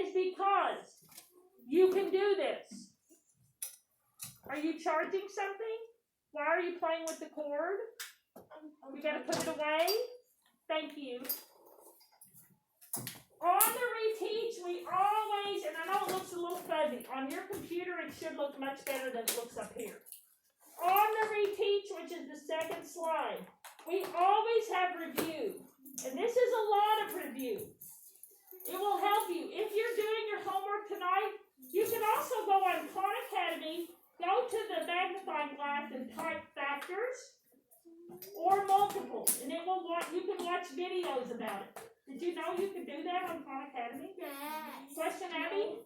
is because you can do this. Are you charging something? Why are you playing with the cord? You gotta put it away. Thank you. On the reteach, we always, and I know it looks a little fuzzy, on your computer it should look much better than it looks up here. On the reteach, which is the second slide, we always have review. And this is a lot of review. It will help you. If you're doing your homework tonight, you can also go on Khan Academy, go to the magnifying glass and type factors or multiples, and it will you can watch videos about it. Did you know you can do that on Khan Academy? Yes. Question, Abby?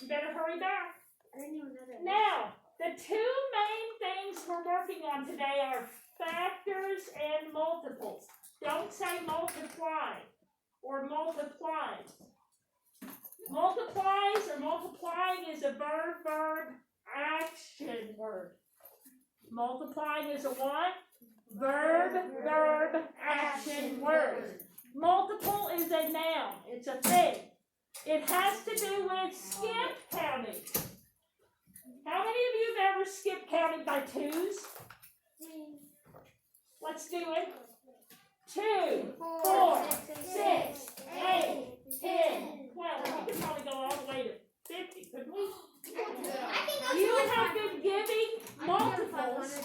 You better hurry back. I didn't even know that. Now, the two main things we're working on today are factors and multiples. Don't say multiply or multiplies. Multiplies or multiplying is a verb action word. Multiplying is a what? Verb action word. Multiple is a noun. It's a thing. It has to do with skip counting. How many of you have ever skipped counting by twos? Let's do it. 2, 4, 6, 8, 10, 12. We could probably go all the way to 50, couldn't we? You have been giving multiples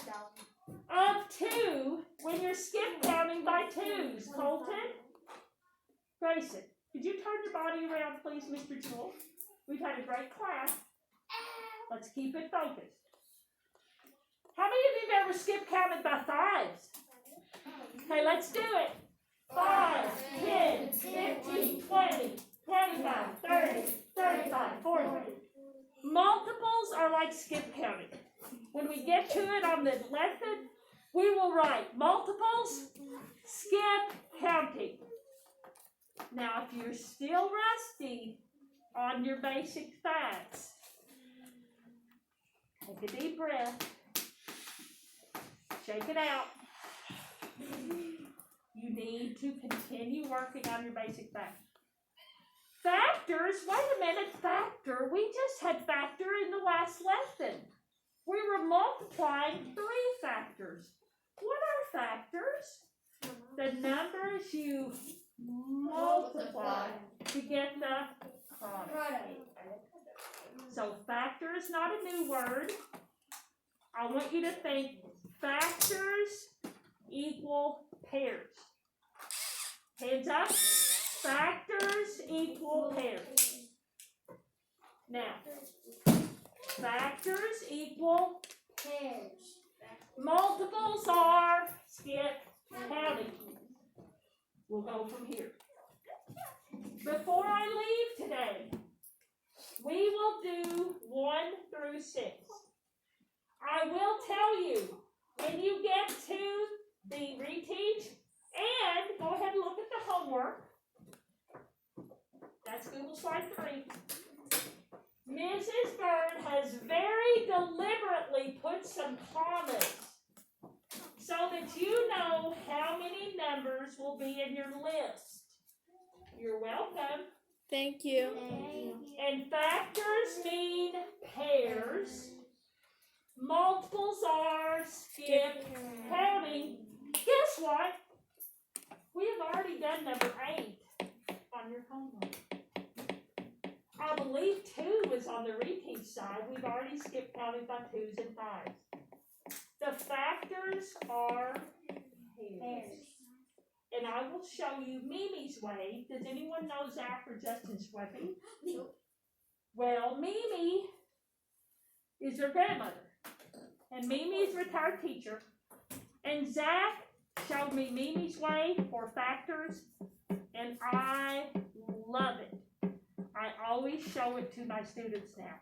of 2 when you're skip counting by twos. Colton? Grayson, could you turn your body around, please, Mr. Jewell? We've had a great class. Let's keep it focused. How many of you have ever skip counted by fives? Okay, let's do it. 5, 10, 15, 20, 25, 30, 35, 40. Multiples are like skip counting. When we get to it on the lesson, we will write multiples, skip counting. Now, if you're still rusty on your basic facts, take a deep breath, shake it out. You need to continue working on your basic facts. Factors, wait a minute, factor. We just had factor in the last lesson. We were multiplying 3 factors. What are factors? The numbers you multiply to get the product. So factor is not a new word. I want you to think factors equal pairs. Hands up. Factors equal pairs. Now, factors equal Pairs. multiples are skip counting. We'll go from here. Before I leave today, we will do 1 through 6. I will tell you when you get to the reteach, and go ahead and look at the homework. That's Google Slide 3. Mrs. Byrd has very deliberately put some commas so that you know how many numbers will be in your list. You're welcome. Thank you. And factors mean pairs. Multiples are skip counting. Guess what? We have already done number 8 on your homework. I believe 2 was on the reteach side. We've already skipped counting by 2s and 5s. The factors are pairs. And I will show you Mimi's way. Does anyone know Zach or Justin Sweppy? Nope. Well, Mimi is their grandmother. And Mimi is a retired teacher. And Zach showed me Mimi's way for factors. And I love it. I always show it to my students now.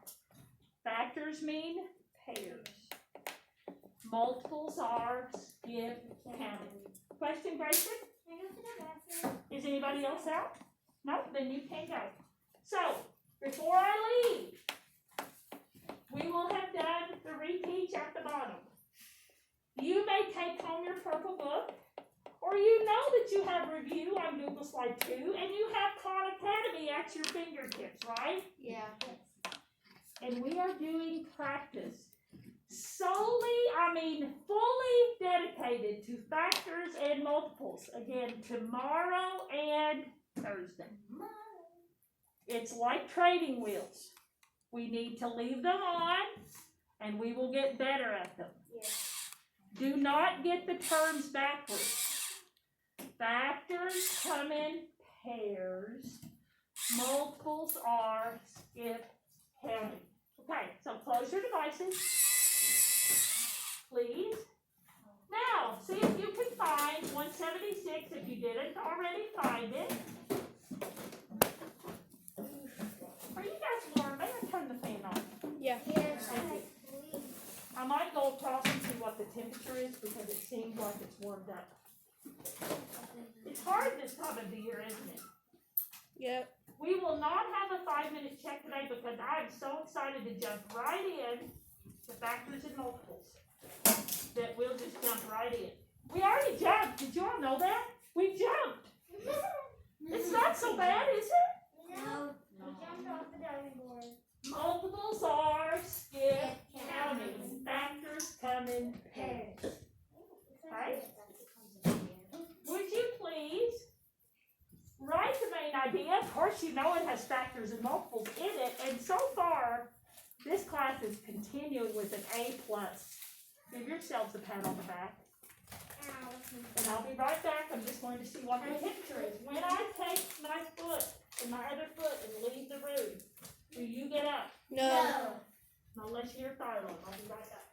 Factors mean pairs. Multiples are skip counting. Question, Grayson? Is anybody else out? No? Then you can go. So, before I leave, we will have done the reteach at the bottom. You may take home your purple book, Or you know that you have review on Google Slide 2 and you have Khan Academy at your fingertips, right? Yeah. And we are doing practice fully dedicated to factors and multiples. Again, tomorrow and Thursday. It's like training wheels. We need to leave them on and we will get better at them. Yeah. Do not get the terms backwards. Factors come in pairs. Multiples are skip counting. Okay, so close your devices, please. Now, see if you can find 176 if you didn't already find it. Are you guys warm? May I turn the fan on? Yeah. Yes. Thank you. I might go across and see what the temperature is because it seems like it's warmed up. It's hard this time of the year, isn't it? Yep. We will not have a 5-minute check today because I'm so excited to jump right in to factors and multiples that we'll just jump right in. We already jumped. Did you all know that? We jumped. It's not so bad, is it? No. We jumped off the diving board. Multiples are skip counting. Factors come in pairs. Right? Would you please write the main idea? Of course, you know it has factors and multiples in it. And so far, this class is continuing with an A+. Give yourselves a pat on the back. And I'll be right back. I'm just going to see what the temperature is. When I take my foot and my other foot and leave the room, do you get up? No. Unless you're fire alarm. I'll be right back.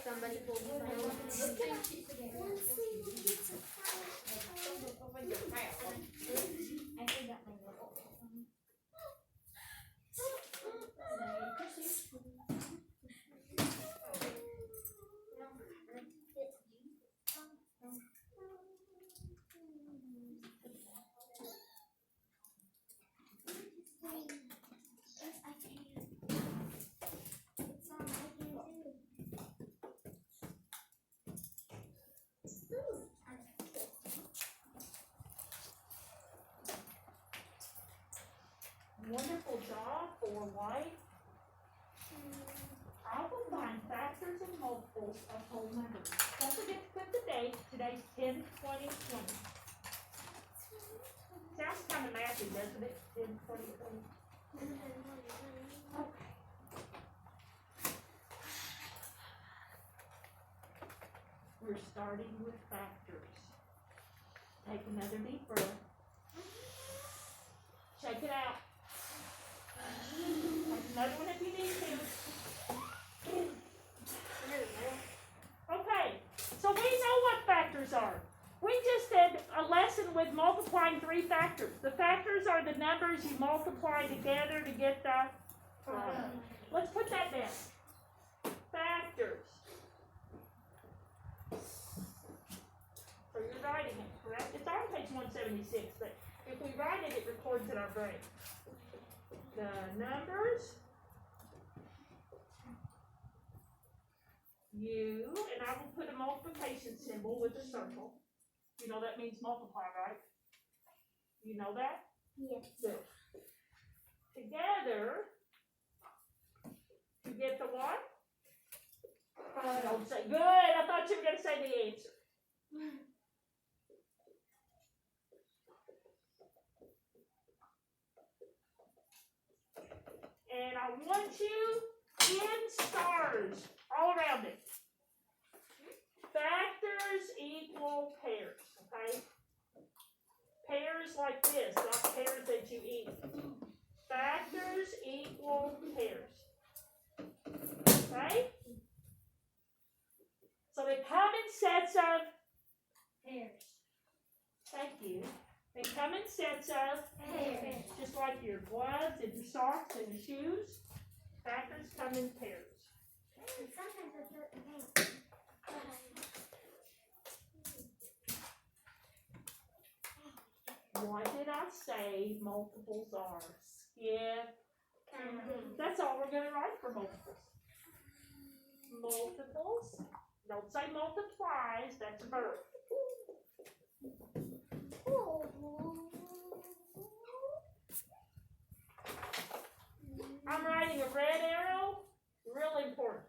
Somebody pulled me Wonderful job for White. I will find factors and multiples of whole numbers. Don't forget to put the date. Today's 10/20/20. Sounds kind of mathy, doesn't it? 10/20/20. Okay. We're starting with factors. Take another deep breath. Shake it out. Take another one if you need to. Okay, so we know what factors are. We just did a lesson with multiplying 3 factors. The factors are the numbers you multiply together to get the product. Let's put that down. Factors. So you're writing it, correct? It's on page 176, but if we write it, it records in our brain. The numbers and I will put a multiplication symbol with a circle. You know that means multiply, right? You know that? Yes. Good. Together, to get the what? Don't say, good, I thought you were going to say the answer. And I want you in stars all around it. Factors equal pairs, okay? Pairs like this, not pairs that you eat. Factors equal pairs. Okay? So they come in sets of Pairs. Thank you. They come in sets of Pairs. just like your gloves and your socks and your shoes. Factors come in pairs. And sometimes I put the paint. What did I say multiples are? Skip That's all we're gonna write for multiples. Multiples. Don't say multiplies, that's a verb. I'm writing a red arrow, real important.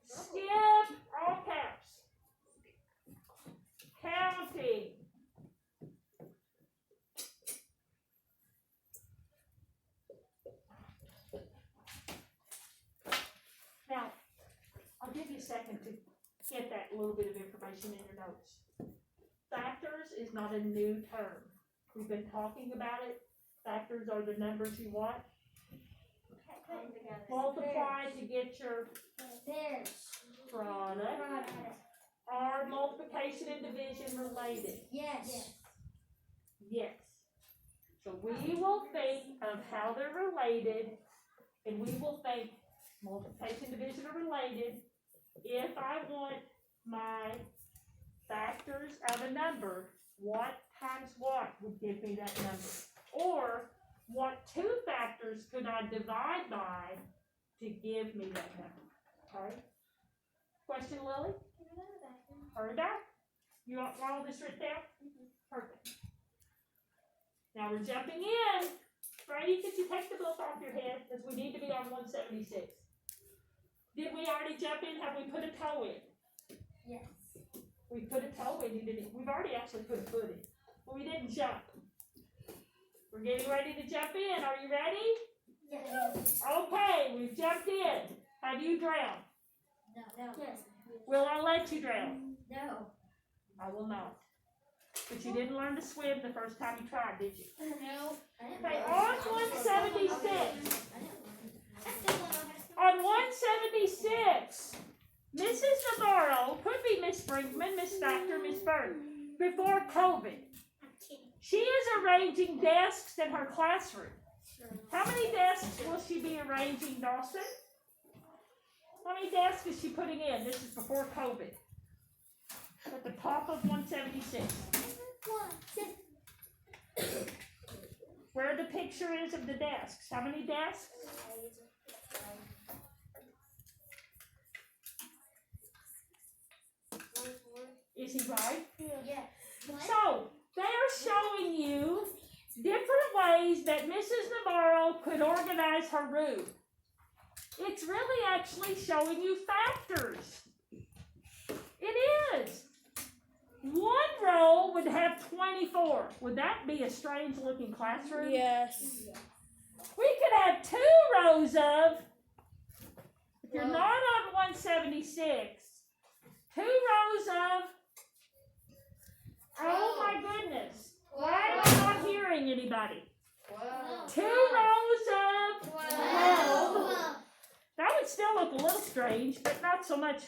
Skip all caps. Counting. Now, I'll give you a second to get that little bit of information in your notes. Factors is not a new term. We've been talking about it. Factors are the numbers you want. Multiply to get your product. Are multiplication and division related? Yes. Yes. So we will think of how they're related, and we will think multiplication and division are related if I want my factors of a number, what times what would give me that number? Or what two factors could I divide by to give me that number? Okay? Question, Lily? Hurry back. You want all this written down? Perfect. Now we're jumping in. Brady, could you take the book off your head? Because we need to be on 176. Did we already jump in? Have we put a toe in? Yes. We put a toe in, didn't we? We've already actually put a foot in. But we didn't jump. We're getting ready to jump in. Are you ready? Yes. Okay, we've jumped in. Have you drowned? No. Yes. Will I let you drown? No. I will not. But you didn't learn to swim the first time you tried, did you? No. Okay, on 176. I still don't know how to swim. On 176, Mrs. Navarro, could be Miss Brinkman, Miss Factor, Miss Bird, before COVID. She is arranging desks in her classroom. How many desks will she be arranging, Dawson? How many desks is she putting in? This is before COVID. At the top of 176. Where the picture is of the desks. How many desks? Is he right? Yes. So, they are showing you different ways that Mrs. Navarro could organize her room. It's really actually showing you factors. It is. One row would have 24. Would that be a strange looking classroom? Yes. We could have 2 rows of, if you're not on 176, 2 rows of, oh my goodness. Why am I not hearing anybody? 2 rows of 12. That would still look a little strange, but not so much.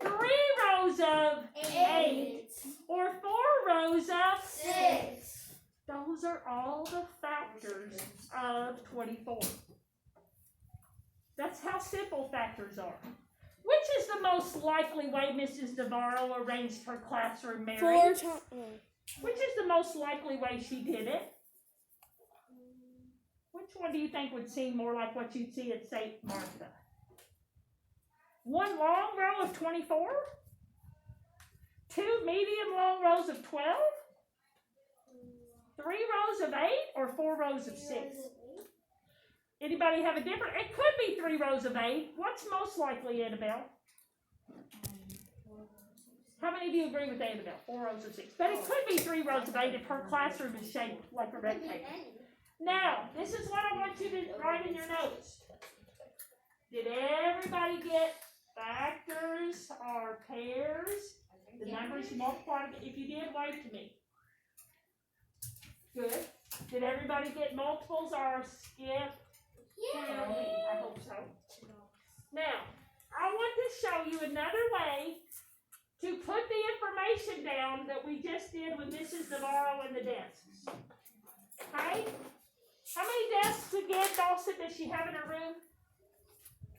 3 rows of 8. Or 4 rows of 6. Those are all the factors of 24. That's how simple factors are. Which is the most likely way Mrs. Navarro arranged her classroom, Mary? 4 times. Which is the most likely way she did it? Which one do you think would seem more like what you'd see at St. Martha? 1 long row of 24? 2 medium long rows of 12? 3 rows of 8 or 4 rows of 6? Anybody have a different? It could be 3 rows of 8. What's most likely, Annabelle? How many of you agree with Annabelle? 4 rows of 6. But it could be 3 rows of 8 if her classroom is shaped like a rectangle. Now, this is what I want you to write in your notes. Did everybody get factors or pairs? The numbers you multiply. If you did, wave to me. Good. Did everybody get multiples or skip? I hope so. Now, I want to show you another way to put the information down that we just did with Mrs. Navarro and the desks. Okay? How many desks again, Dawson, does she have in her room?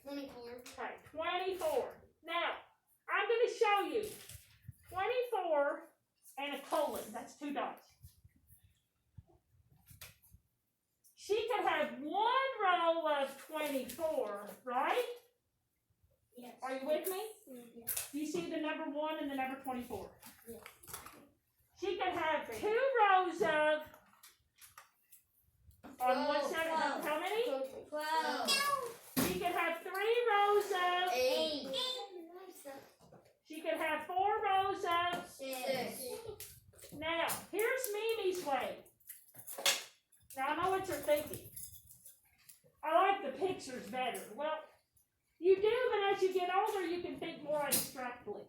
24. Okay, 24. Now, I'm going to show you 24 and a colon. That's 2 dots. She could have 1 you with me? Do you see the number 1 and the number 24? Yeah. She could have 2 rows of, on one side, how many? 12. She could have 3 rows of, 8. she could have 4 rows of. 6. Now, here's Mimi's way. Now, I know what you're thinking. I like the pictures better. Well, you do, but as you get older, you can think more abstractly.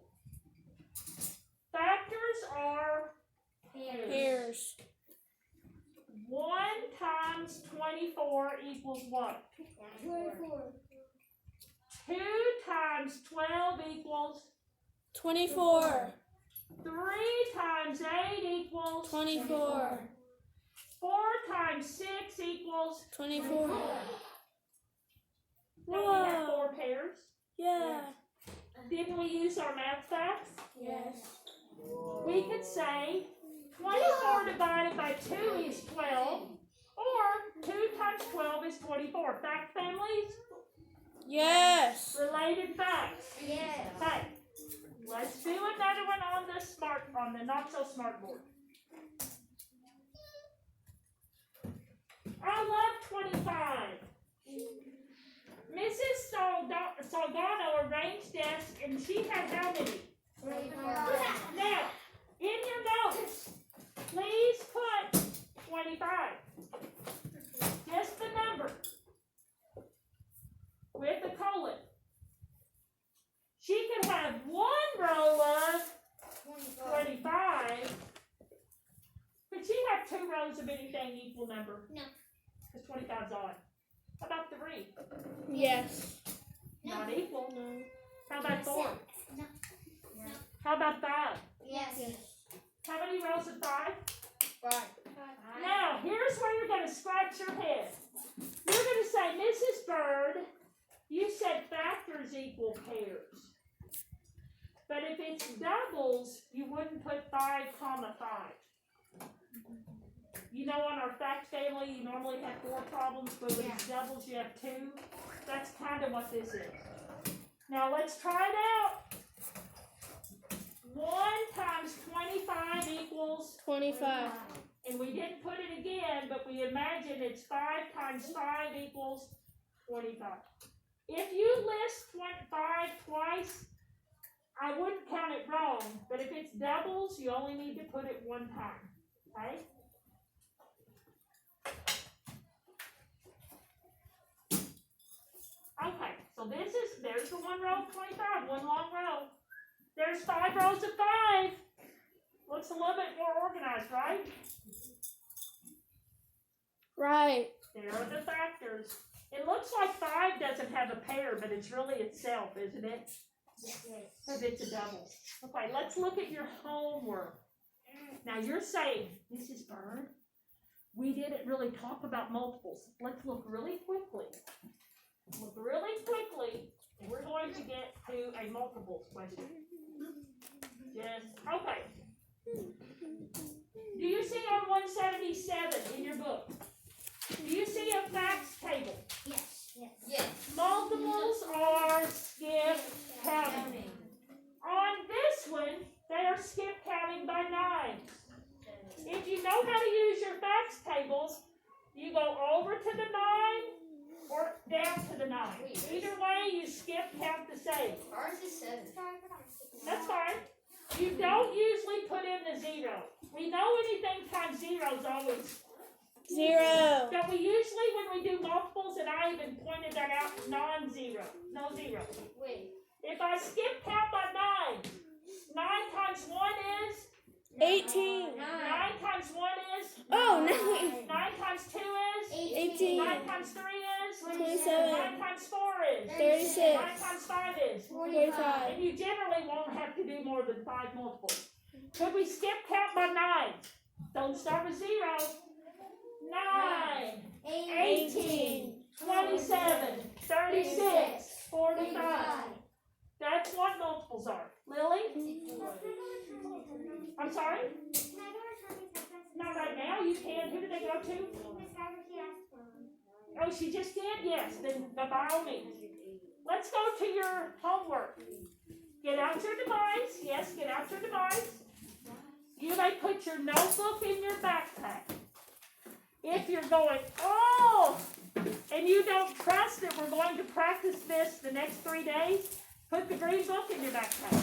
Factors are Pairs. 1 times 24 equals what? 24. 2 times 12 equals 24. 3 times 8 equals 24. 4 times 6 equals 24. Don't we have Whoa. 4 pairs? Yeah. Didn't we use our math facts? Yes. We could say 24 divided by 2 is 12, or 2 times 12 is 24. Fact families? Yes. Related facts. Yes. Okay, let's do another one on the not so smart board. I love 25. Mrs. Salgado arranged desks and she had how many? 25. Now, in your notes, please put 25. Just the number. With a colon. She could have 1 row of 25. Could she have 2 rows of anything equal number? No. Because 25's odd. How about 3? Yes. Not equal. No. How about 4? No. How about 5? Yes. How many rows of 5? 5. Now, here's where you're going to scratch your head. You're going to say, Mrs. Bird, you said factors equal pairs. But if it's doubles, you wouldn't put 5, 5. You know, on our fact family, you normally have 4 problems, but with doubles, you have 2. That's kind of what this is. Now, let's try it out. 1 times 25 equals, 25. and we didn't put it again, but we imagine it's 5 times 5 equals 25. If you list 5 twice, I wouldn't count it wrong, but if it's doubles, you only need to put it 1 time, okay? Okay, so there's the 1 row of 25, 1 long row. There's 5 rows of 5. Looks a little bit more organized, right? Right. There are the factors. It looks like 5 doesn't have a pair, but it's really itself, isn't it? Yes. Because it's a double. Okay, let's look at your homework. Now you're saying, Mrs. Byrne, we didn't really talk about multiples. Let's look really quickly. Look really quickly, and we're going to get to a multiples question. Okay. Do you see on 177 in your book? Do you see a facts table? Yes. Yes. Multiples are skip counting. On this one, they are skip counting by 9s. If you know how to use your facts tables, you go over to the 9 or down to the 9. Either way, you skip count the same. Ours is 7. That's fine. You don't usually put in the 0. We know anything times 0 is always 0. but we usually, when we do multiples, and I even pointed that out, non-zero, no 0. Wait. If I skip count by 9, 9 times 1 is? 18. 9 times 1 is? Oh, no. 9 times 2 is? 18. 9 times 3 is? 27. 9 times 4 is? 36. 9 times 5 is? 45. And you generally won't have to do more than 5 multiples. Could we skip count by 9? Don't start with 0. 9, 18, 27, 36, 45. That's what multiples are. Lily? I'm sorry? Not right now. You can. Who did they go to? Oh, she just did? Yes. Then by all means. let's go to your homework. Get out your device. Yes, get out your device. You may put your notebook in your backpack. If you're going, oh, and you don't trust that we're going to practice this the next 3 days, put the green book in your backpack.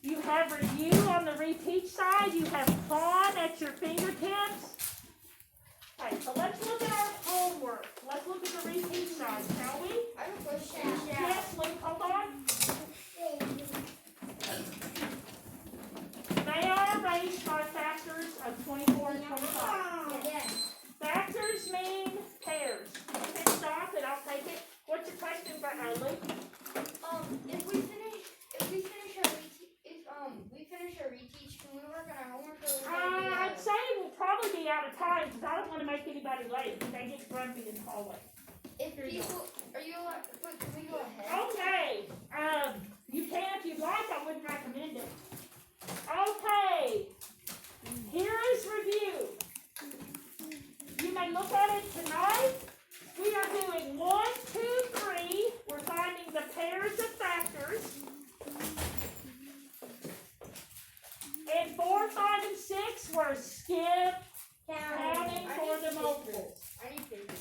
You have review on the reteach side. You have pawn at your fingertips. Okay, so let's look at our homework. Let's look at the reteach side, shall we? I have a question. Yes, Luke, hold on. They are raised by factors of 24 and 25. Yes. Factors mean pairs. You can stop and I'll take it. What's your question, Luke? If we finish our reteach, can we work on our homework? Or I'd say we'll probably be out of time because I don't want to make anybody late. They get grumpy in the hallway. if people, are you allowed? Can we go ahead? Okay. You can if you'd like. I wouldn't recommend it. Okay. Here is review. You may look at it tonight. We are doing 1, 2, 3. We're finding the pairs of factors. And 4, 5, and 6 were skip counting for the multiples. I need paper.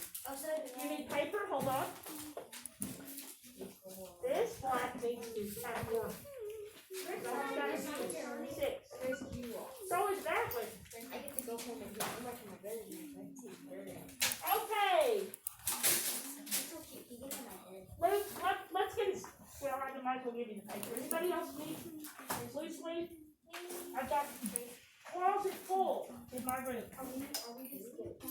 You need paper? Hold on. This black needs to have work. Six. So is that one. I get to go home and do it. I'm watching my brother do it. Okay. It's okay. You get in my head. Let's get it. Well, I might as well give you the paper. Anybody else need loose leaf? I've got closet full in my room. Are we just skip?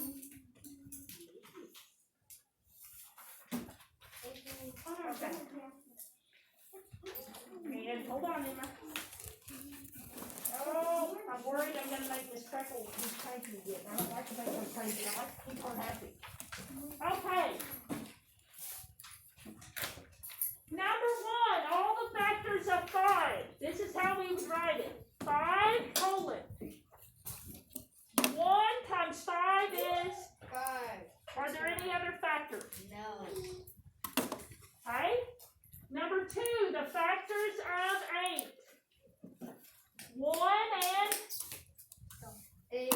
Okay. And hold on, Emma. Oh, I'm worried I'm going to make this freckle crazy again. I don't like to make them crazy. I like to keep her happy. Okay. Number 1, all the factors of 5. This is how we would write it. 5 colon. 1 times 5 is? 5. Are there any other factors? No. Okay. Number 2, the factors of 8. 1 and 8.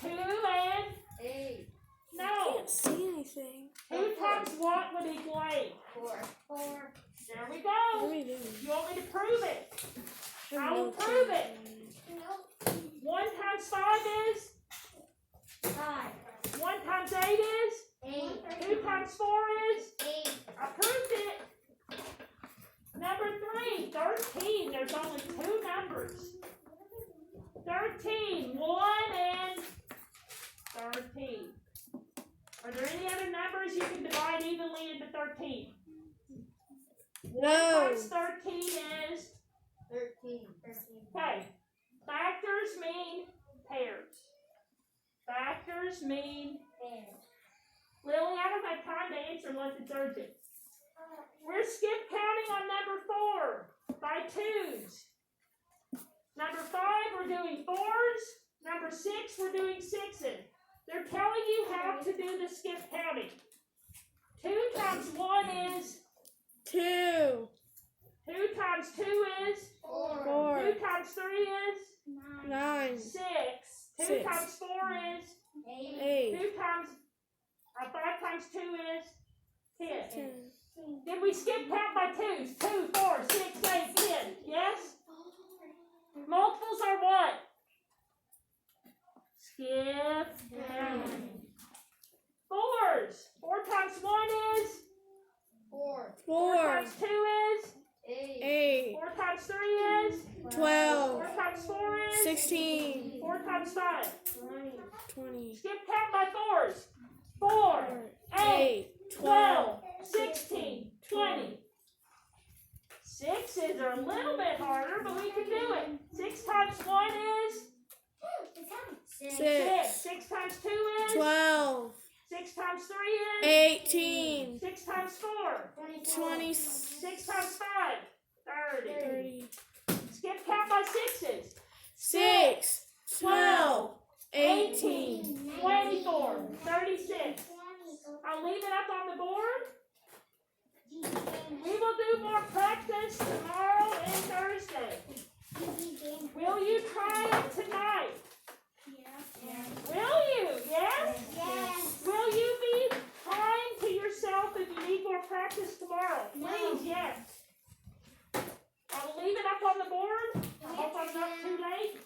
2 and 8. no. Can't see anything. 2 times what would equal 8? 4. There we What go. are we doing? You want me to prove it? I will No prove clue. it. 1 times 5 is? 5. 1 times 8 is? 8. 2 times 4 is? 8. I proved it. Number 3, 13. There's only 2 numbers. 13. 1 and 13. Are there any other numbers you can divide evenly into 13? 1 No. times 13 is? 13. Okay. Factors mean pairs. Factors mean Lily, I don't have time to answer unless it's urgent. We're skip counting on number 4 by 2s. Number 5, we're doing 4s. Number 6, we're doing 6s. They're telling you how to do the skip counting. 2 times 1 is? 2. 2 times 2 is? 4. 2 times 3 is? 9. 6. 2 6. times 4 is? 8. 2 times, 5 times 2 is? 10. 10. Did we skip count by 2s? 2, 4, 6, 8, 10. Yes? Multiples are what? Skip counting. 4s. 4 times 1 is? 4. 4 4. times 2 is? 8. 8. 4 times 3 is? 12. 4 times 4 is? 16. 4 times 5. 20. Skip count by 4s. 4, 8, 12, 16, 20. 6s are a little bit harder, but we can do it. 6 times 1 is? 6. 6 times 2 is? 12. 6 times 3 is? 18. 6 times 4? 20. 6 times 5? 30. 30. Skip count by 6s. 6. 12. 18. 24, 36. I'll leave it up on the board. We will do more practice tomorrow and Thursday. Will you try it tonight? Will you? Yes? Will you be kind to yourself if you need more practice tomorrow? Please, yes. I will leave it up on the board. I hope I'm not too late.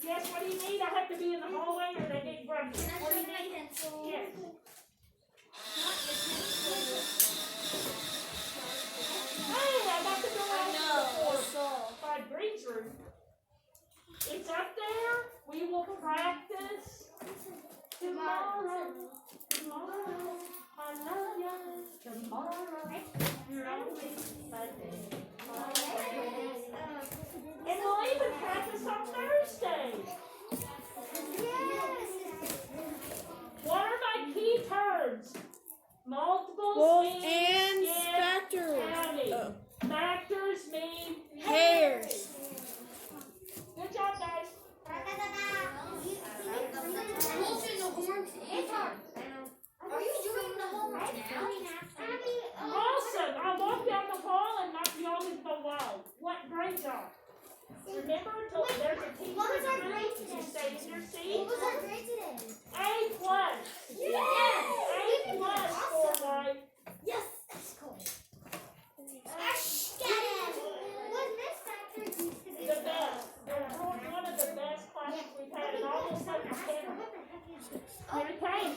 Yes, what do you need? I have to be in the hallway or they get grumpy. What do you need? Yes. Hey, I got the door by Green's room. It's up there. We will practice tomorrow. Tomorrow. I love you. Tomorrow. You're always my day. And we'll even practice on Thursday. What are my key terms? Multiples Both mean and skip, factors. counting. Oh. Factors mean Pairs. Good job, guys. Wilson, the homework's in. Are you doing the homework now? Awesome. I'll walk down the hall and knock you all into the wall. What great job. Remember, until there's a teacher What was our in the room, grade you today? stay in your What seat. was our grade today? A plus. Yes. A plus for my Yes. That's cool. Get it. Was this factor used to be the best. They're one of the best classes we've had in almost like 10. Here it came.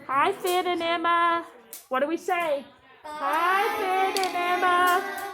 Hi, Finn and Emma. What do we say? Hi, Finn and Emma.